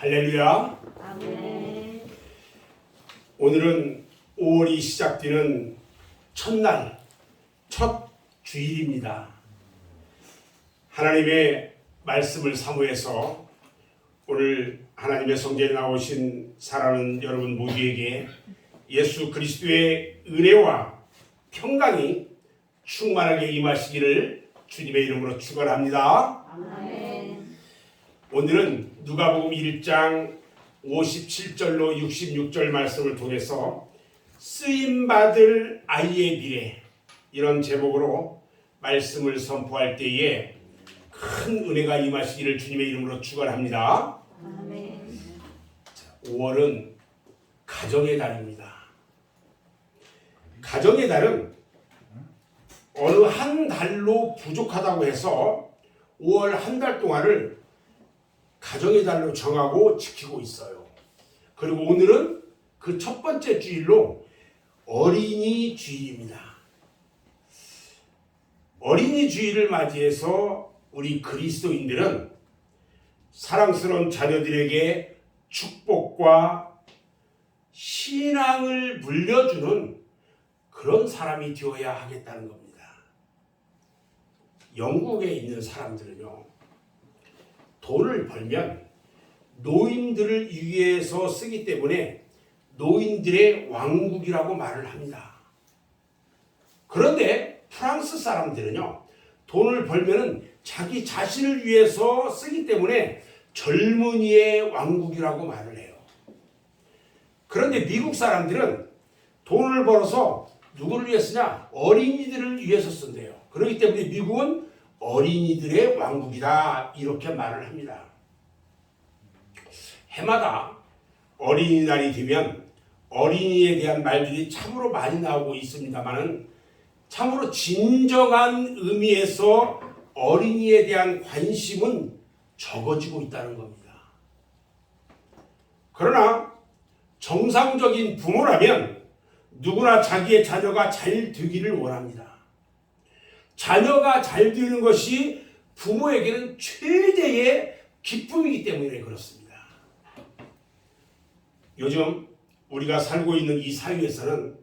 할렐루야. 아멘. 오늘은 5월이 시작되는 첫날, 첫 주일입니다. 하나님의 말씀을 사모해서 오늘 하나님의 성전에 나오신 사랑하는 여러분 모두에게 예수 그리스도의 은혜와 평강이 충만하게 임하시기를 주님의 이름으로 축원합니다. 아멘. 오늘은 누가복음 1장 57절로 66절 말씀을 통해서 쓰임받을 아이의 미래, 이런 제목으로 말씀을 선포할 때에 큰 은혜가 임하시기를 주님의 이름으로 축원합니다. 아멘. 5월은 가정의 달입니다. 가정의 달은 어느 한 달로 부족하다고 해서 5월 한 달 동안을 가정의 달로 정하고 지키고 있어요. 그리고 오늘은 그 첫 번째 주일로 어린이 주일입니다. 어린이 주일을 맞이해서 우리 그리스도인들은 사랑스러운 자녀들에게 축복과 신앙을 물려주는 그런 사람이 되어야 하겠다는 겁니다. 영국에 있는 사람들은요, 돈을 벌면 노인들을 위해서 쓰기 때문에 노인들의 왕국이라고 말을 합니다. 그런데 프랑스 사람들은요, 돈을 벌면은 자기 자신을 위해서 쓰기 때문에 젊은이의 왕국이라고 말을 해요. 그런데 미국 사람들은 돈을 벌어서 누구를 위해 쓰냐? 어린이들을 위해서 쓴대요. 그렇기 때문에 미국은 어린이들의 왕국이다, 이렇게 말을 합니다. 해마다 어린이날이 되면 어린이에 대한 말들이 참으로 많이 나오고 있습니다만은 참으로 진정한 의미에서 어린이에 대한 관심은 적어지고 있다는 겁니다. 그러나 정상적인 부모라면 누구나 자기의 자녀가 잘 되기를 원합니다. 자녀가 잘 되는 것이 부모에게는 최대의 기쁨이기 때문에 그렇습니다. 요즘 우리가 살고 있는 이 사회에서는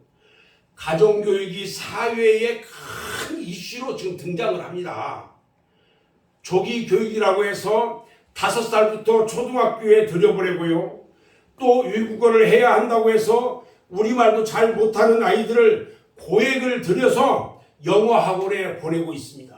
가정교육이 사회의 큰 이슈로 지금 등장을 합니다. 조기 교육이라고 해서 5살부터 초등학교에 들여보내고요. 또 외국어를 해야 한다고 해서 우리말도 잘 못하는 아이들을 고액을 들여서 영어 학원에 보내고 있습니다.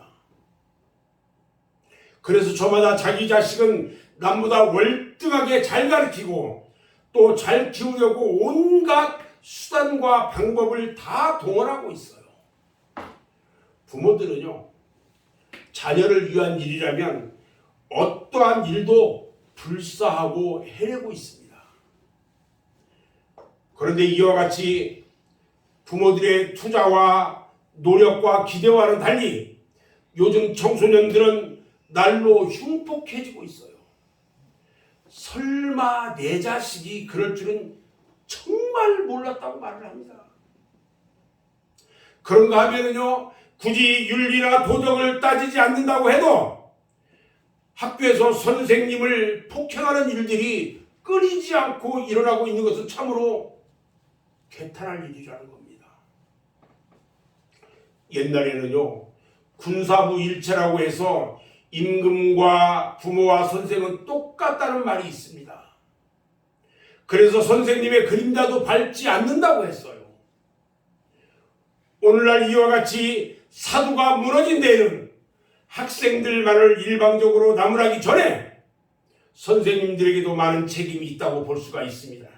그래서 저마다 자기 자식은 남보다 월등하게 잘 가르치고 또 잘 키우려고 온갖 수단과 방법을 다 동원하고 있어요. 부모들은요, 자녀를 위한 일이라면 어떠한 일도 불사하고 해내고 있습니다. 그런데 이와 같이 부모들의 투자와 노력과 기대와는 달리 요즘 청소년들은 날로 흉폭해지고 있어요. 설마 내 자식이 그럴 줄은 정말 몰랐다고 말을 합니다. 그런가 하면은요, 굳이 윤리나 도덕을 따지지 않는다고 해도 학교에서 선생님을 폭행하는 일들이 끊이지 않고 일어나고 있는 것은 참으로 개탄할 일이라는 겁니다. 옛날에는요, 군사부 일체라고 해서 임금과 부모와 선생은 똑같다는 말이 있습니다. 그래서 선생님의 그림자도 밟지 않는다고 했어요. 오늘날 이와 같이 사두가 무너진 데에는 학생들만을 일방적으로 나무라기 전에 선생님들에게도 많은 책임이 있다고 볼 수가 있습니다.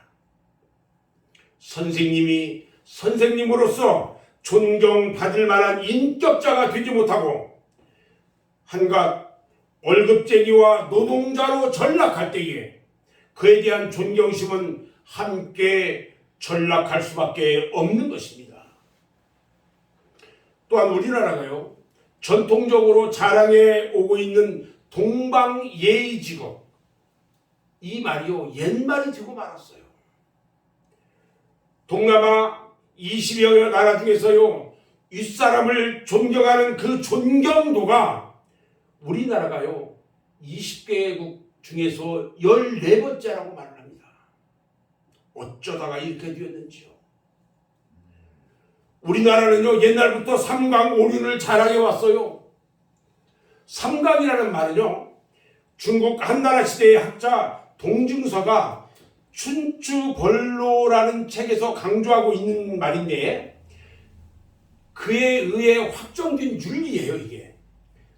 선생님이 선생님으로서 존경받을 만한 인격자가 되지 못하고 한갓 월급쟁이와 노동자로 전락할 때에 그에 대한 존경심은 함께 전락할 수밖에 없는 것입니다. 또한 우리나라가요, 전통적으로 자랑해 오고 있는 동방예의직업, 이 말이요, 옛말이 되고 말았어요. 동남아 20여 나라 중에서요, 윗사람을 존경하는 그 존경도가 우리나라가요 20개국 중에서 14번째라고 말을 합니다. 어쩌다가 이렇게 되었는지요. 우리나라는요, 옛날부터 삼강오륜을 잘하게 왔어요. 삼강이라는 말은요, 중국 한나라 시대의 학자 동증서가 춘추벌로라는 책에서 강조하고 있는 말인데, 그에 의해 확정된 윤리예요, 이게.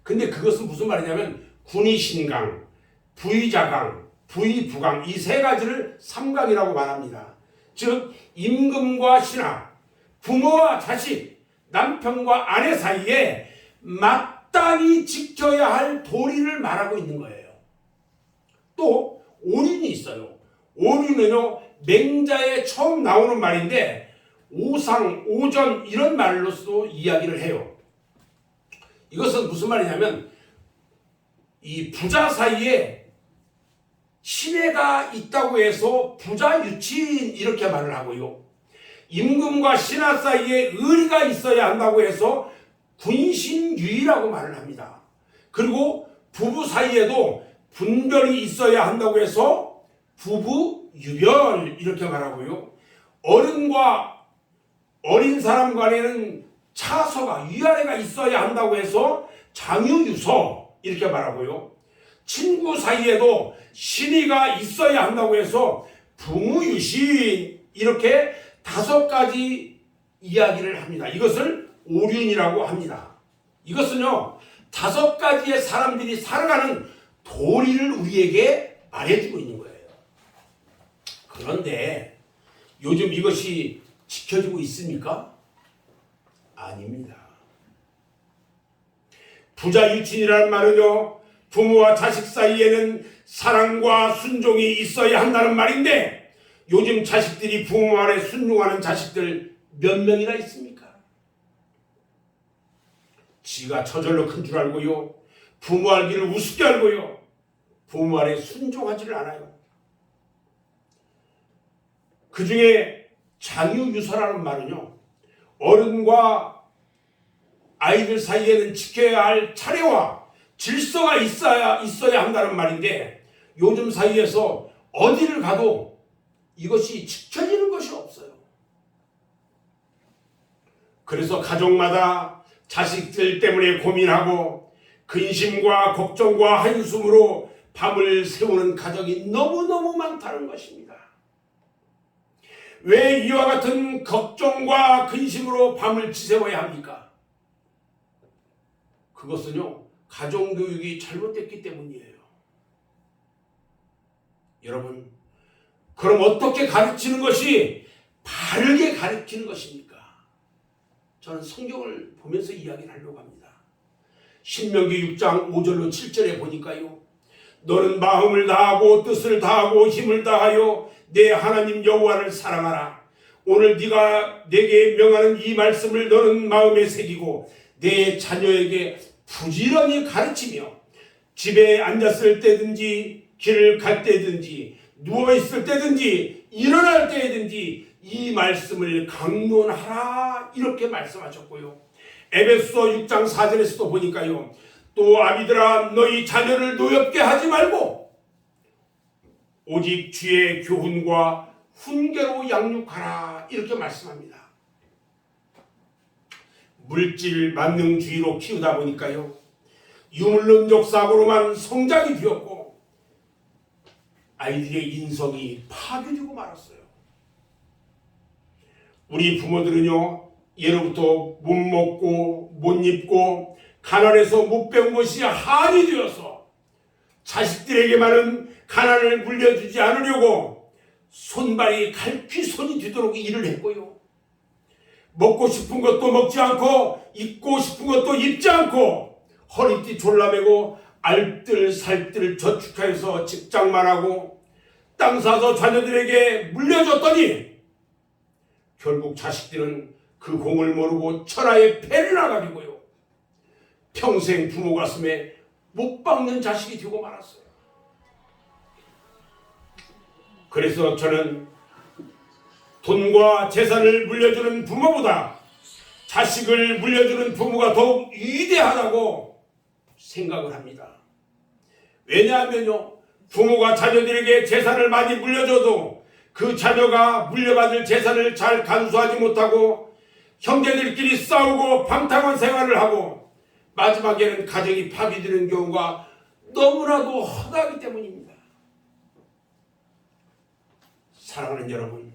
근데 그것은 무슨 말이냐면 군의신강, 부의자강, 부의부강, 이 세 가지를 삼강이라고 말합니다. 즉 임금과 신하, 부모와 자식, 남편과 아내 사이에 마땅히 지켜야 할 도리를 말하고 있는 거예요. 또 오륜이 있어요. 오륜은요, 맹자에 처음 나오는 말인데 오상, 오전 이런 말로서 이야기를 해요. 이것은 무슨 말이냐면 이 부자 사이에 신혜가 있다고 해서 부자 유친 이렇게 말을 하고요. 임금과 신하 사이에 의리가 있어야 한다고 해서 군신유의라고 말을 합니다. 그리고 부부 사이에도 분별이 있어야 한다고 해서 부부유별 이렇게 말하고요. 어른과 어린 사람 간에는 차서가 위아래가 있어야 한다고 해서 장유유서 이렇게 말하고요. 친구 사이에도 신의가 있어야 한다고 해서 부무유신 이렇게 5가지 이야기를 합니다. 이것을 오륜이라고 합니다. 이것은요, 5가지의 사람들이 살아가는 도리를 우리에게 말해주고 있는 거예요. 그런데 요즘 이것이 지켜지고 있습니까? 아닙니다. 부자 유친이라는 말은요, 부모와 자식 사이에는 사랑과 순종이 있어야 한다는 말인데, 요즘 자식들이 부모 말에 순종하는 자식들 몇 명이나 있습니까? 지가 저절로 큰 줄 알고요, 부모 알기를 우습게 알고요, 부모 말에 순종하지를 않아요. 그 중에 장유유서라는 말은요, 어른과 아이들 사이에는 지켜야 할 차례와 질서가 있어야 한다는 말인데, 요즘 사이에서 어디를 가도 이것이 지켜지는 것이 없어요. 그래서 가족마다 자식들 때문에 고민하고 근심과 걱정과 한숨으로 밤을 새우는 가정이 너무너무 많다는 것입니다. 왜 이와 같은 걱정과 근심으로 밤을 지새워야 합니까? 그것은요, 가정교육이 잘못됐기 때문이에요. 여러분, 그럼 어떻게 가르치는 것이 바르게 가르치는 것입니까? 저는 성경을 보면서 이야기를 하려고 합니다. 신명기 6장 5절로 7절에 보니까요, 너는 마음을 다하고 뜻을 다하고 힘을 다하여 내 하나님 여호와를 사랑하라. 오늘 네가 내게 명하는 이 말씀을 너는 마음에 새기고 내 자녀에게 부지런히 가르치며 집에 앉았을 때든지 길을 갈 때든지 누워있을 때든지 일어날 때든지 이 말씀을 강론하라 이렇게 말씀하셨고요. 에베소 6장 4절에서도 보니까요, 또 아비들아 너희 자녀를 노엽게 하지 말고 오직 주의 교훈과 훈계로 양육하라 이렇게 말씀합니다. 물질 만능주의로 키우다 보니까요, 유물론적 사고로만 성장이 되었고 아이들의 인성이 파괴되고 말았어요. 우리 부모들은요, 예로부터 못 먹고 못 입고 가난해서 못 배운 것이 한이 되어서 자식들에게만은 가난을 물려주지 않으려고 손발이 갈퀴손이 되도록 일을 했고요, 먹고 싶은 것도 먹지 않고 입고 싶은 것도 입지 않고 허리띠 졸라매고 알뜰살뜰 저축해서 직장만 하고 땅 사서 자녀들에게 물려줬더니 결국 자식들은 그 공을 모르고 천하의 패를 나가지고요, 평생 부모 가슴에 못 박는 자식이 되고 말았어요. 그래서 저는 돈과 재산을 물려주는 부모보다 자식을 물려주는 부모가 더욱 위대하다고 생각을 합니다. 왜냐하면요, 부모가 자녀들에게 재산을 많이 물려줘도 그 자녀가 물려받을 재산을 잘 간수하지 못하고 형제들끼리 싸우고 방탕한 생활을 하고 마지막에는 가정이 파괴되는 경우가 너무나도 허다하기 때문입니다. 사랑하는 여러분,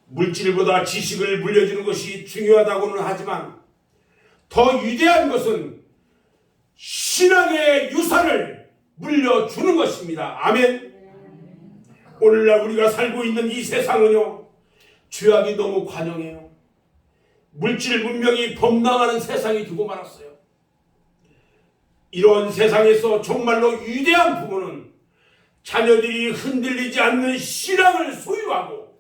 물질보다 지식을 물려주는 것이 중요하다고는 하지만 더 위대한 것은 신앙의 유산을 물려주는 것입니다. 아멘. 오늘날 우리가 살고 있는 이 세상은요, 죄악이 너무 관영해요. 물질 문명이 범람하는 세상이 되고 말았어요. 이런 세상에서 정말로 위대한 부모는 자녀들이 흔들리지 않는 신앙을 소유하고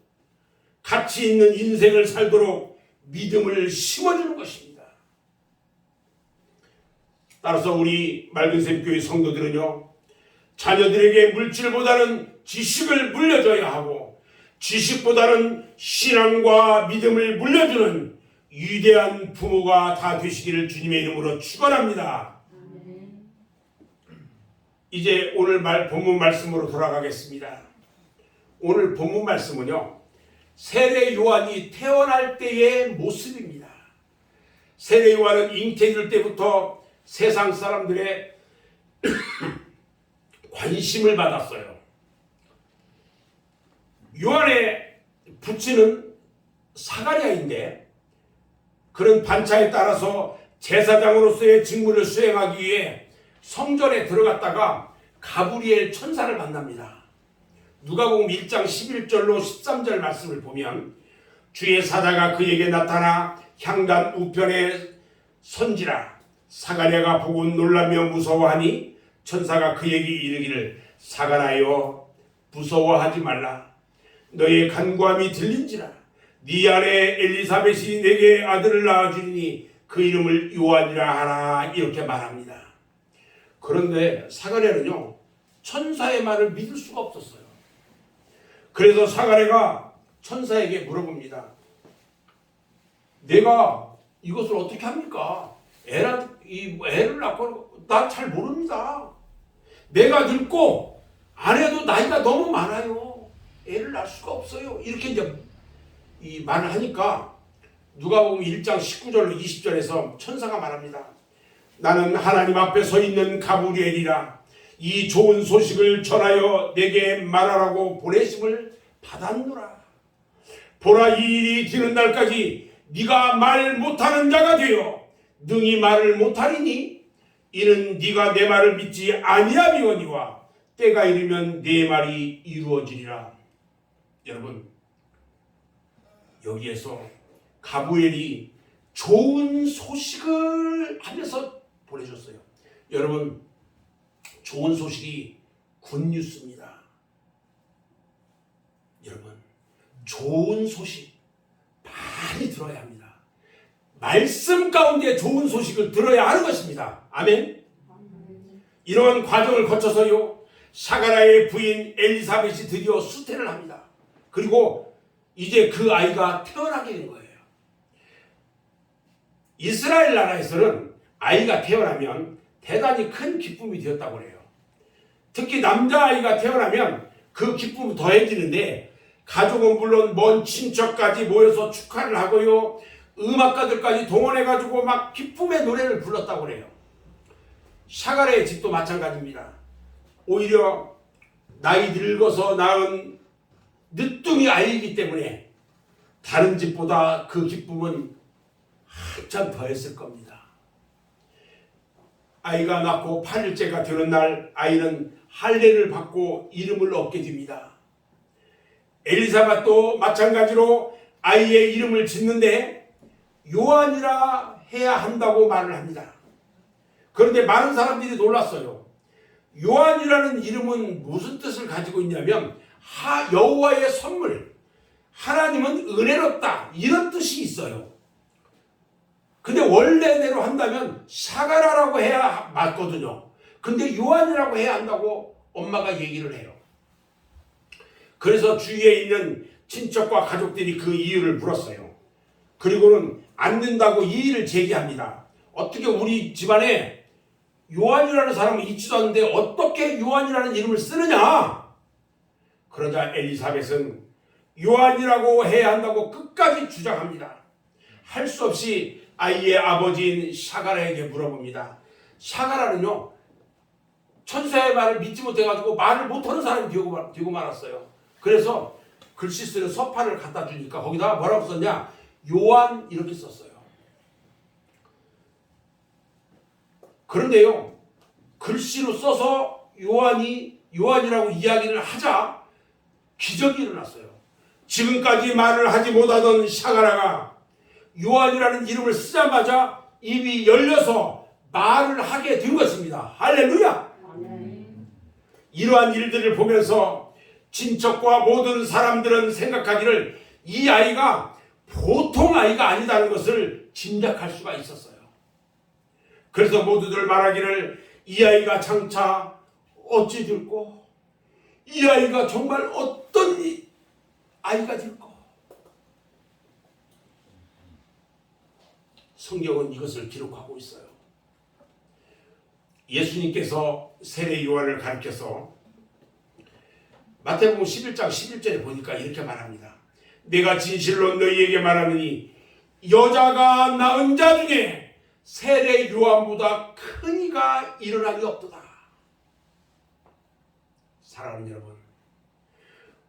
가치 있는 인생을 살도록 믿음을 심어주는 것입니다. 따라서 우리 맑은샘 교회 성도들은요, 자녀들에게 물질보다는 지식을 물려줘야 하고 지식보다는 신앙과 믿음을 물려주는 위대한 부모가 다 되시기를 주님의 이름으로 축원합니다. 이제 오늘 본문 말씀으로 돌아가겠습니다. 오늘 본문 말씀은요, 세례 요한이 태어날 때의 모습입니다. 세례 요한은 잉태될 때부터 세상 사람들의 관심을 받았어요. 요한의 부친은 사가랴인데 그런 반차에 따라서 제사장으로서의 직무를 수행하기 위해 성전에 들어갔다가 가브리엘 천사를 만납니다. 누가복음 1장 11절로 13절 말씀을 보면 주의 사자가 그에게 나타나 향단 우편에 선지라. 사가랴가 보고 놀라며 무서워하니 천사가 그에게 이르기를 사가랴여 무서워하지 말라. 너의 간구함이 들린지라. 네 아내 엘리사벳이 내게 아들을 낳아주리니 그 이름을 요한이라 하라. 이렇게 말합니다. 그런데 사가랴는요, 천사의 말을 믿을 수가 없었어요. 그래서 사가랴가 천사에게 물어봅니다. 내가 이것을 어떻게 합니까? 애를 낳고 나 잘 모릅니다. 내가 늙고 아내도 나이가 너무 많아요. 애를 낳을 수가 없어요. 이렇게 이제 이 말을 하니까 누가복음 1장 19절로 20절에서 천사가 말합니다. 나는 하나님 앞에 서 있는 가브리엘이라. 이 좋은 소식을 전하여 내게 말하라고 보내심을 받았노라. 보라, 이 일이 되는 날까지 네가 말 못하는 자가 되어 능히 말을 못하리니 이는 네가 내 말을 믿지 아니함이거니와 때가 이르면 내 말이 이루어지리라. 여러분, 여기에서 가브리엘이 좋은 소식을 하면서 보내줬어요. 여러분, 좋은 소식이 굿뉴스입니다. 여러분, 좋은 소식 많이 들어야 합니다. 말씀 가운데 좋은 소식을 들어야 하는 것입니다. 아멘. 이러한 과정을 거쳐서요, 사가랴의 부인 엘리사벳이 드디어 수태를 합니다. 그리고 이제 그 아이가 태어나게 된 거예요. 이스라엘 나라에서는 아이가 태어나면 대단히 큰 기쁨이 되었다고 해요. 특히 남자아이가 태어나면 그 기쁨이 더해지는데 가족은 물론 먼 친척까지 모여서 축하를 하고요, 음악가들까지 동원해가지고 막 기쁨의 노래를 불렀다고 해요. 사가랴의 집도 마찬가지입니다. 오히려 나이 늙어서 낳은 늦둥이 아이이기 때문에 다른 집보다 그 기쁨은 한참 더했을 겁니다. 아이가 낳고 8일째가 되는 날 아이는 할례를 받고 이름을 얻게 됩니다. 엘리사벳도 마찬가지로 아이의 이름을 짓는데 요한이라 해야 한다고 말을 합니다. 그런데 많은 사람들이 놀랐어요. 요한이라는 이름은 무슨 뜻을 가지고 있냐면 여호와의 선물, 하나님은 은혜롭다, 이런 뜻이 있어요. 근데 원래대로 한다면 사가랴라고 해야 맞거든요. 근데 요한이라고 해야 한다고 엄마가 얘기를 해요. 그래서 주위에 있는 친척과 가족들이 그 이유를 물었어요. 그리고는 안 된다고 이의를 제기합니다. 어떻게 우리 집안에 요한이라는 사람은 있지도 않는데 어떻게 요한이라는 이름을 쓰느냐? 그러자 엘리사벳은 요한이라고 해야 한다고 끝까지 주장합니다. 할 수 없이 아이의 아버지인 샤가라에게 물어봅니다. 샤가라는요, 천사의 말을 믿지 못해가지고 말을 못하는 사람이 되고 말았어요. 그래서 글씨 쓰는 서판을 갖다 주니까 거기다가 뭐라고 썼냐? 요한 이렇게 썼어요. 그런데요, 글씨로 써서 요한이라고 이야기를 하자 기적이 일어났어요. 지금까지 말을 하지 못하던 샤가라가 요한이라는 이름을 쓰자마자 입이 열려서 말을 하게 된 것입니다. 할렐루야! 이러한 일들을 보면서 친척과 모든 사람들은 생각하기를 이 아이가 보통 아이가 아니다는 것을 짐작할 수가 있었어요. 그래서 모두들 말하기를 이 아이가 장차 어찌 될꼬? 이 아이가 정말 어떤 아이가 될꼬? 성경은 이것을 기록하고 있어요. 예수님께서 세례 요한을 가르쳐서 마태복음 11장 11절에 보니까 이렇게 말합니다. 내가 진실로 너희에게 말하느니 여자가 낳은 자 중에 세례 요한보다 큰 이가 일어나기 없도다. 사랑하는 여러분,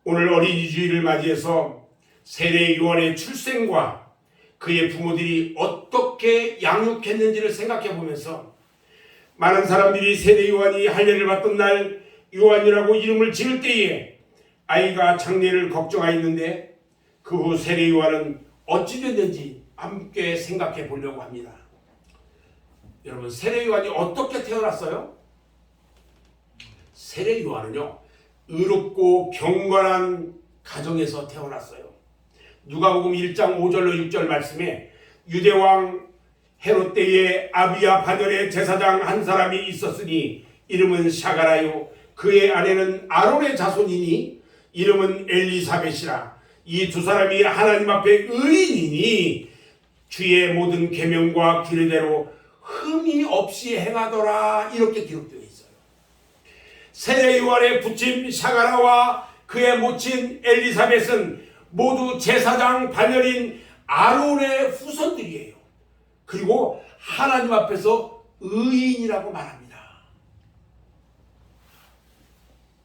오늘 어린이 주일을 맞이해서 세례 요한의 출생과 그의 부모들이 어떻게 양육했는지를 생각해 보면서 많은 사람들이 세례 요한이 할례를 받던 날 요한이라고 이름을 지을 때에 아이가 장래를 걱정하였는데 그 후 세례 요한은 어찌 됐는지 함께 생각해 보려고 합니다. 여러분, 세례 요한이 어떻게 태어났어요? 세례 요한은요, 의롭고 경건한 가정에서 태어났어요. 누가복음 1장 5절로 6절 말씀에 유대왕 헤롯 때에 아비야 바델의 제사장 한 사람이 있었으니 이름은 샤가라요 그의 아내는 아론의 자손이니 이름은 엘리사벳이라. 이 두 사람이 하나님 앞에 의인이니 주의 모든 계명과 규례대로 흠이 없이 행하더라. 이렇게 기록되어 있어요. 세례 요한의 부친 샤가라와 그의 모친 엘리사벳은 모두 제사장 발열인 아론의 후손들이에요. 그리고 하나님 앞에서 의인이라고 말합니다.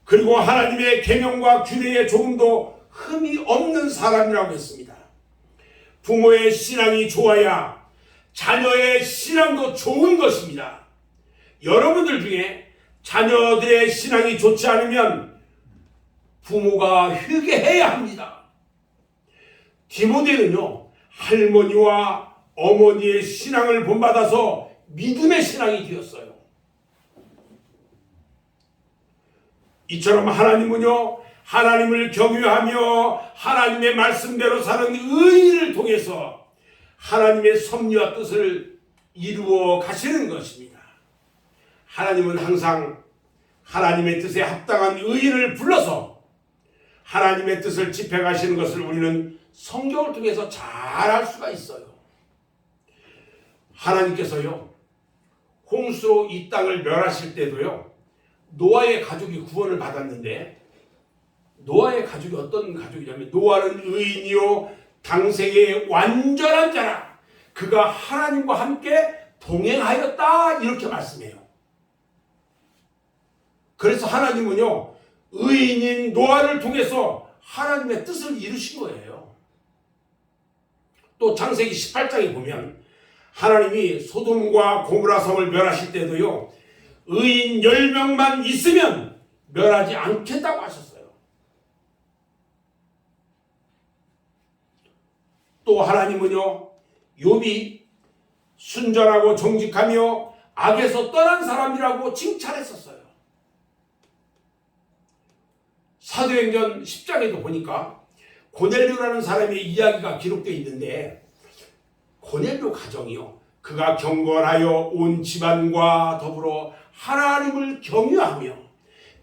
그리고 하나님의 계명과 규례에 조금도 흠이 없는 사람이라고 했습니다. 부모의 신앙이 좋아야 자녀의 신앙도 좋은 것입니다. 여러분들 중에 자녀들의 신앙이 좋지 않으면 부모가 회개해야 합니다. 디모데는요, 할머니와 어머니의 신앙을 본받아서 믿음의 신앙이 되었어요. 이처럼 하나님은요, 하나님을 경외하며 하나님의 말씀대로 사는 의인을 통해서 하나님의 섭리와 뜻을 이루어 가시는 것입니다. 하나님은 항상 하나님의 뜻에 합당한 의인을 불러서 하나님의 뜻을 집행 가시는 것을 우리는 성경을 통해서 잘 알 수가 있어요. 하나님께서요, 홍수로 이 땅을 멸하실 때도요, 노아의 가족이 구원을 받았는데, 노아의 가족이 어떤 가족이냐면 노아는 의인이요 당생의 완전한 자라. 그가 하나님과 함께 동행하였다. 이렇게 말씀해요. 그래서 하나님은요, 의인인 노아를 통해서 하나님의 뜻을 이루신 거예요. 또 창세기 18장에 보면 하나님이 소돔과 고모라 성을 멸하실 때도요, 의인 10명만 있으면 멸하지 않겠다고 하셨어요. 또 하나님은요, 욥이 순전하고 정직하며 악에서 떠난 사람이라고 칭찬했었어요. 사도행전 10장에도 보니까 고넬료라는 사람의 이야기가 기록되어 있는데, 고넬료 가정이요, 그가 경건하여 온 집안과 더불어 하나님을 경유하며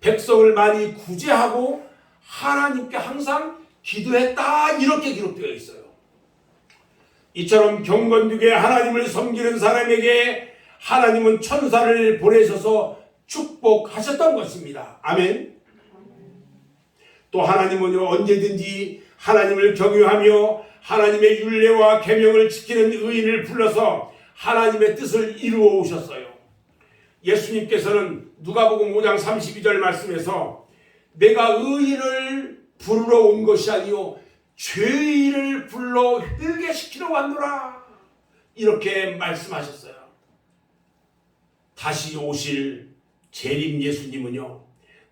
백성을 많이 구제하고 하나님께 항상 기도했다. 이렇게 기록되어 있어요. 이처럼 경건되게 하나님을 섬기는 사람에게 하나님은 천사를 보내셔서 축복하셨던 것입니다. 아멘. 또 하나님은요, 언제든지 하나님을 경유하며 하나님의 율례와 계명을 지키는 의인을 불러서 하나님의 뜻을 이루어 오셨어요. 예수님께서는 누가복음 5장 32절 말씀에서 내가 의인을 부르러 온 것이 아니요 죄인을 불러 회개시키러 왔노라, 이렇게 말씀하셨어요. 다시 오실 재림 예수님은요,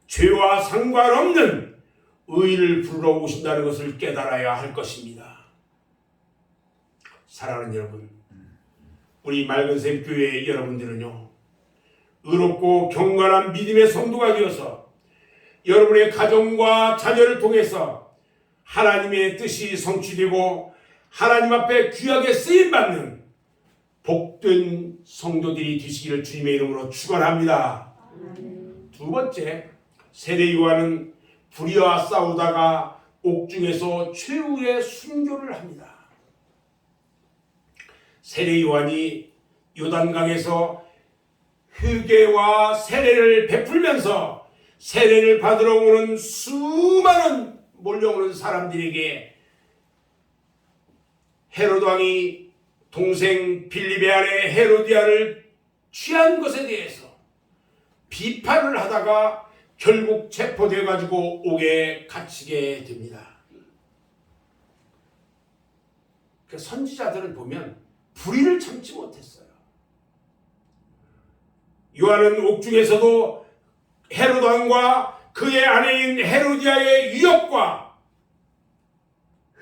죄와 상관없는 의인을 부르러 오신다는 것을 깨달아야 할 것입니다. 사랑하는 여러분, 우리 맑은샘 교회의 여러분들은요, 의롭고 경건한 믿음의 성도가 되어서 여러분의 가정과 자녀를 통해서 하나님의 뜻이 성취되고 하나님 앞에 귀하게 쓰임받는 복된 성도들이 되시기를 주님의 이름으로 축원합니다. 두 번째, 세례 요한은 불의와 싸우다가 옥중에서 최후의 순교를 합니다. 세례 요한이 요단강에서 회개와 세례를 베풀면서 세례를 받으러 오는 수많은 몰려오는 사람들에게 헤롯 왕이 동생 빌립의 아내 헤로디아를 취한 것에 대해서 비판을 하다가 결국 체포돼 가지고 옥에 갇히게 됩니다. 그 선지자들을 보면 불의를 참지 못했어요. 요한은 옥중에서도 헤롯 왕과 그의 아내인 헤로디아의 위협과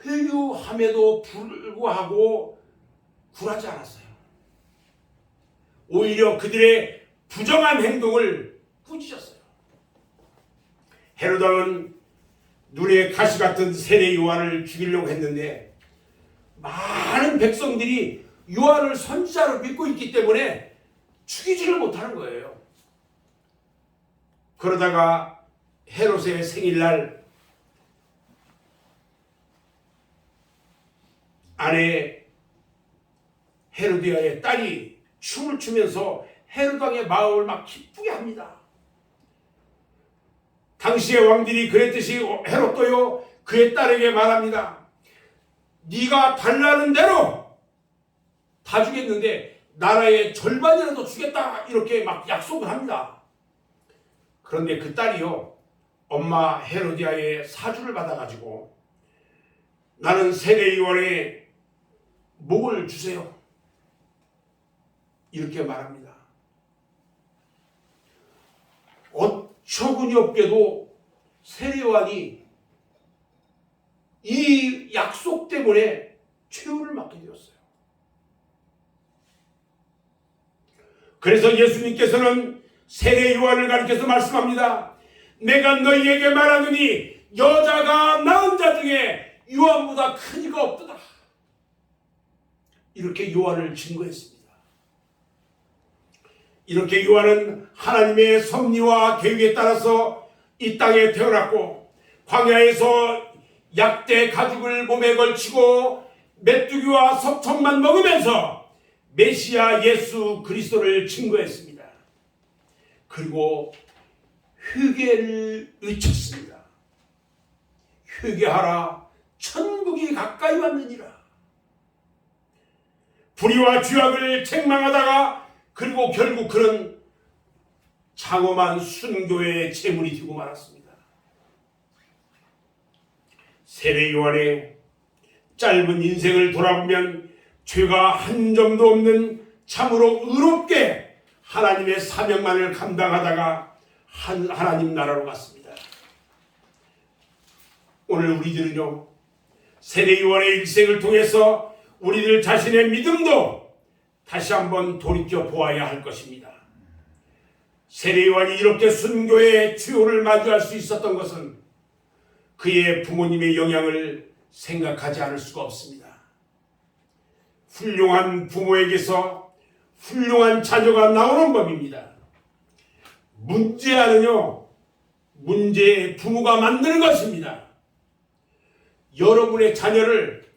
회유함에도 불구하고 굴하지 않았어요. 오히려 그들의 부정한 행동을 꾸짖었어요. 헤롯 왕은 눈에 가시 같은 세례 요한을 죽이려고 했는데 많은 백성들이 요한을 선지자로 믿고 있기 때문에 죽이지를 못하는 거예요. 그러다가 헤롯의 생일날 아내 헤로디아의 딸이 춤을 추면서 헤롯 왕의 마음을 막 기쁘게 합니다. 당시의 왕들이 그랬듯이 헤롯도요 그의 딸에게 말합니다. 네가 달라는 대로 다 주겠는데 나라의 절반이라도 주겠다, 이렇게 막 약속을 합니다. 그런데 그 딸이요, 엄마 헤로디아의 사주를 받아가지고 나는 세례요한의 목을 주세요, 이렇게 말합니다. 어처구니 없게도 세례요한이 이 약속 때문에 최후를 맞게 되었어요. 그래서 예수님께서는 세례 요한을 가리켜서 말씀합니다. 내가 너희에게 말하노니 여자가 낳은 자 중에 요한보다 큰 이가 없도다, 이렇게 요한을 증거했습니다. 이렇게 요한은 하나님의 섭리와 계획에 따라서 이 땅에 태어났고 광야에서 약대 가죽을 몸에 걸치고 메뚜기와 석청만 먹으면서 메시아 예수 그리스도를 증거했습니다. 그리고 회개를 외쳤습니다. 회개하라, 천국이 가까이 왔느니라. 불의와 죄악을 책망하다가 그리고 결국 그는 장엄한 순교의 제물이 되고 말았습니다. 세례 요한의 짧은 인생을 돌아보면 죄가 한 점도 없는 참으로 의롭게 하나님의 사명만을 감당하다가 하나님 나라로 갔습니다. 오늘 우리들은요, 세례 요한의 일생을 통해서 우리들 자신의 믿음도 다시 한번 돌이켜 보아야 할 것입니다. 세례 요한이 이렇게 순교의 최후를 마주할 수 있었던 것은 그의 부모님의 영향을 생각하지 않을 수가 없습니다. 훌륭한 부모에게서 훌륭한 자녀가 나오는 법입니다. 문제아는요, 문제의 부모가 만드는 것입니다. 여러분의 자녀를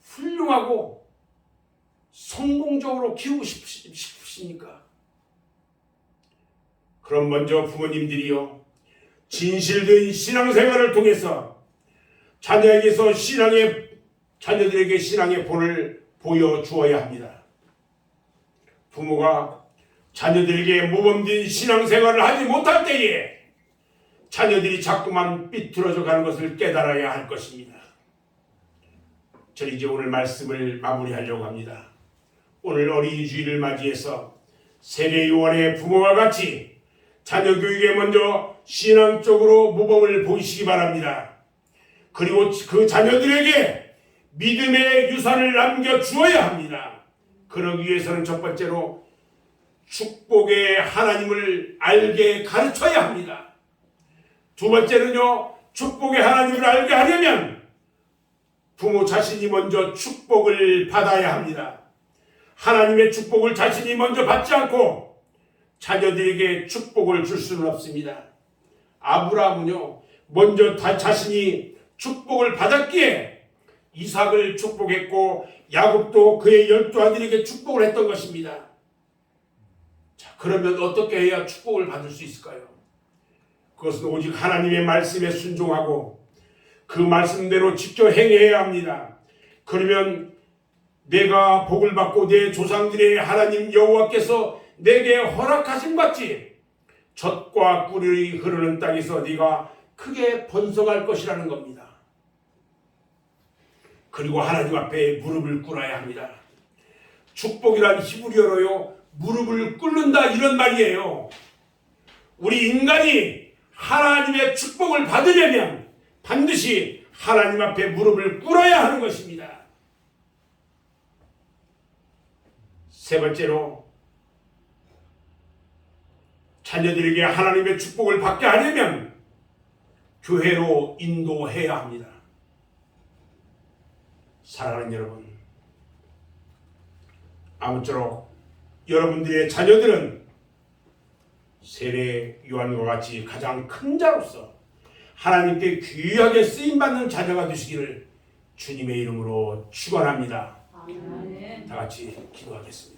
훌륭하고 성공적으로 키우고 하십니까? 그럼 먼저 부모님들이요, 진실된 신앙생활을 통해서 자녀들에게 신앙의 본을 보여주어야 합니다. 부모가 자녀들에게 모범된 신앙생활을 하지 못할 때에 자녀들이 자꾸만 삐뚤어져 가는 것을 깨달아야 할 것입니다. 저는 이제 오늘 말씀을 마무리하려고 합니다. 오늘 어린이 주일을 맞이해서 세례 요한의 부모와 같이 자녀 교육에 먼저 신앙적으로 모범을 보이시기 바랍니다. 그리고 그 자녀들에게 믿음의 유산을 남겨주어야 합니다. 그러기 위해서는 첫 번째로 축복의 하나님을 알게 가르쳐야 합니다. 두 번째는요, 축복의 하나님을 알게 하려면 부모 자신이 먼저 축복을 받아야 합니다. 하나님의 축복을 자신이 먼저 받지 않고 자녀들에게 축복을 줄 수는 없습니다. 아브라함은요, 먼저 자신이 축복을 받았기에 이삭을 축복했고 야곱도 그의 12아들에게 축복을 했던 것입니다. 자, 그러면 어떻게 해야 축복을 받을 수 있을까요? 그것은 오직 하나님의 말씀에 순종하고 그 말씀대로 직접 행해야 합니다. 그러면 내가 복을 받고 내 조상들의 하나님 여호와께서 내게 허락하신 같이 젖과 꿀이 흐르는 땅에서 네가 크게 번성할 것이라는 겁니다. 그리고 하나님 앞에 무릎을 꿇어야 합니다. 축복이란 히브리어로요, 무릎을 꿇는다 이런 말이에요. 우리 인간이 하나님의 축복을 받으려면 반드시 하나님 앞에 무릎을 꿇어야 하는 것입니다. 세 번째로 자녀들에게 하나님의 축복을 받게 하려면 교회로 인도해야 합니다. 사랑하는 여러분, 아무쪼록 여러분들의 자녀들은 세례 요한과 같이 가장 큰 자로서 하나님께 귀하게 쓰임받는 자녀가 되시기를 주님의 이름으로 축원합니다. 아멘. 다 같이 기도하겠습니다.